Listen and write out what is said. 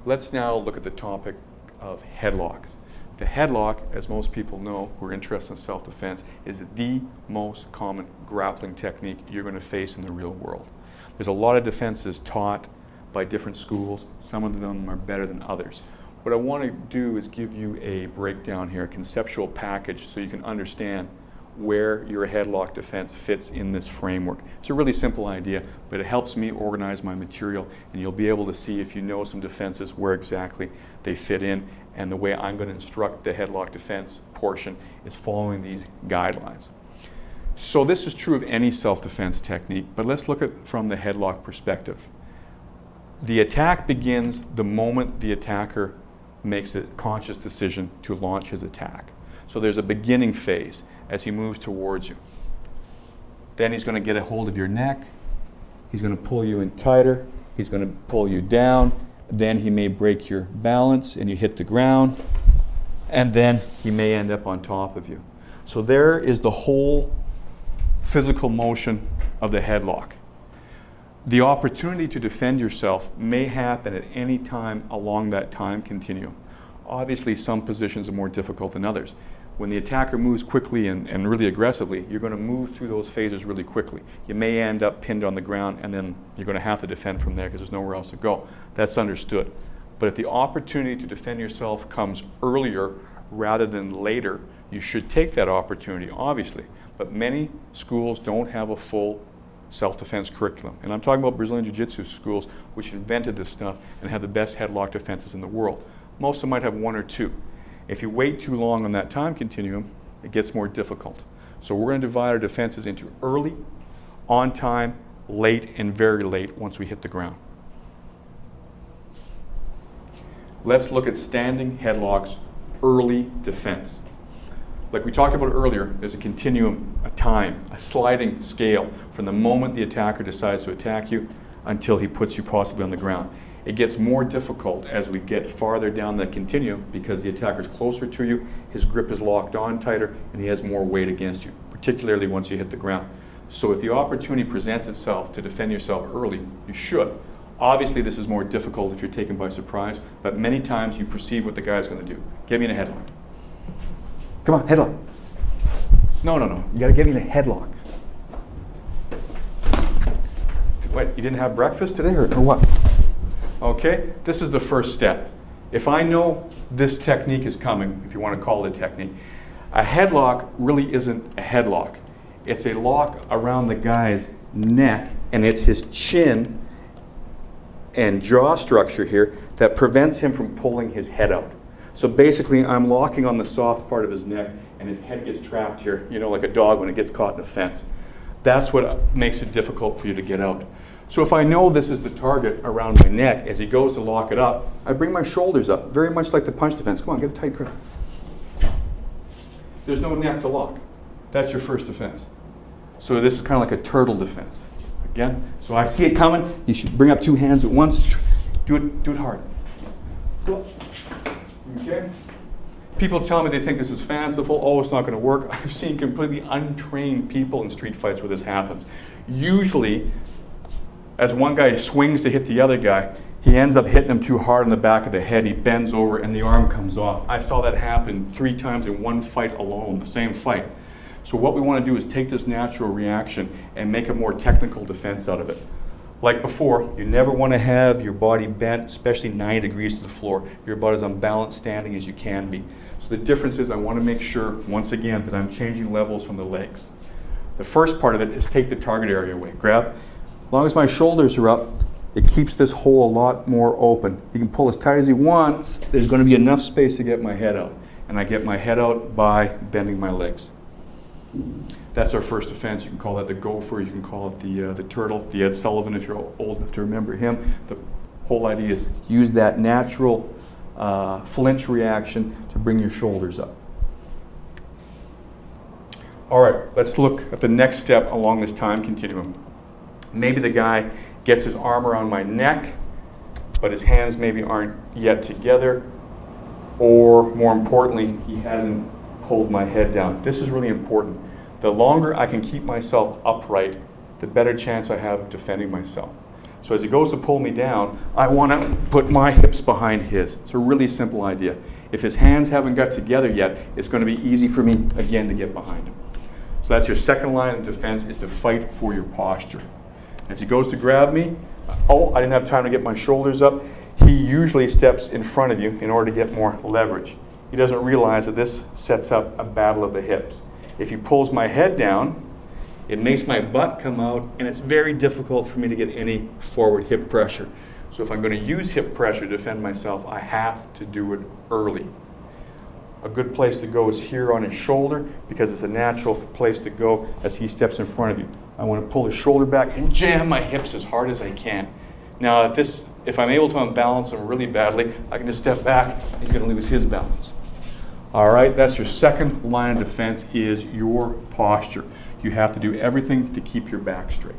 Let's now look at the topic of headlocks. The headlock, as most people know who are interested in self-defense, is the most common grappling technique you're going to face in the real world. There's a lot of defenses taught by different schools. Some of them are better than others. What I want to do is give you a breakdown here, a conceptual package, so you can understand where your headlock defense fits in this framework. It's a really simple idea, but it helps me organize my material, and you'll be able to see, if you know some defenses, where exactly they fit in. And the way I'm going to instruct the headlock defense portion is following these guidelines. So this is true of any self-defense technique, but let's look at it from the headlock perspective. The attack begins the moment the attacker makes a conscious decision to launch his attack. So there's a beginning phase as he moves towards you. Then he's going to get a hold of your neck. He's going to pull you in tighter. He's going to pull you down. Then he may break your balance and you hit the ground. And then he may end up on top of you. So there is the whole physical motion of the headlock. The opportunity to defend yourself may happen at any time along that time continuum. Obviously, some positions are more difficult than others. When the attacker moves quickly and really aggressively, you're going to move through those phases really quickly. You may end up pinned on the ground, and then you're going to have to defend from there because there's nowhere else to go. That's understood. But if the opportunity to defend yourself comes earlier rather than later, you should take that opportunity, obviously. But many schools don't have a full self-defense curriculum. And I'm talking about Brazilian Jiu-Jitsu schools, which invented this stuff and have the best headlock defenses in the world. Most of them might have one or two. If you wait too long on that time continuum, it gets more difficult. So we're going to divide our defenses into early, on time, late, and very late once we hit the ground. Let's look at standing headlocks, early defense. Like we talked about earlier, there's a continuum, a time, a sliding scale from the moment the attacker decides to attack you until he puts you possibly on the ground. It gets more difficult as we get farther down that continuum because the attacker's closer to you, his grip is locked on tighter, and he has more weight against you, particularly once you hit the ground. So if the opportunity presents itself to defend yourself early, you should. Obviously, this is more difficult if you're taken by surprise, but many times you perceive what the guy's going to do. Get me in a headlock. Come on, headlock. No. You got to get me in a headlock. What, you didn't have breakfast today or what? Okay, this is the first step. If I know this technique is coming, if you want to call it a technique, a headlock really isn't a headlock. It's a lock around the guy's neck, and it's his chin and jaw structure here that prevents him from pulling his head out. So basically, I'm locking on the soft part of his neck, and his head gets trapped here, you know, like a dog when it gets caught in a fence. That's what makes it difficult for you to get out. So if I know this is the target around my neck, as he goes to lock it up, I bring my shoulders up, very much like the punch defense. Come on, get a tight grip. There's no neck to lock. That's your first defense. So this is kind of like a turtle defense. Again, so I see it coming. You should bring up two hands at once. Do it hard. Okay? People tell me they think this is fanciful. Oh, it's not going to work. I've seen completely untrained people in street fights where this happens. Usually, as one guy swings to hit the other guy, he ends up hitting him too hard on the back of the head. He bends over and the arm comes off. I saw that happen 3 times in one fight alone, the same fight. So what we want to do is take this natural reaction and make a more technical defense out of it. Like before, you never want to have your body bent, especially 90 degrees to the floor. You're about as unbalanced standing as you can be. So the difference is I want to make sure, once again, that I'm changing levels from the legs. The first part of it is take the target area away. Grab. As long as my shoulders are up, it keeps this hole a lot more open. You can pull as tight as you want. There's going to be enough space to get my head out. And I get my head out by bending my legs. That's our first defense. You can call that the gopher. You can call it the turtle, the Ed Sullivan if you're old enough to remember him. The whole idea is use that natural flinch reaction to bring your shoulders up. All right, let's look at the next step along this time continuum. Maybe the guy gets his arm around my neck, but his hands maybe aren't yet together, or more importantly, he hasn't pulled my head down. This is really important. The longer I can keep myself upright, the better chance I have of defending myself. So as he goes to pull me down, I want to put my hips behind his. It's a really simple idea. If his hands haven't got together yet, it's going to be easy for me, again, to get behind him. So that's your second line of defense, is to fight for your posture. As he goes to grab me, oh, I didn't have time to get my shoulders up. He usually steps in front of you in order to get more leverage. He doesn't realize that this sets up a battle of the hips. If he pulls my head down, it makes my butt come out, and it's very difficult for me to get any forward hip pressure. So if I'm going to use hip pressure to defend myself, I have to do it early. A good place to go is here on his shoulder, because it's a natural place to go as he steps in front of you. I want to pull his shoulder back and jam my hips as hard as I can. Now if I'm able to unbalance him really badly, I can just step back. He's going to lose his balance. All right, that's your second line of defense, is your posture. You have to do everything to keep your back straight.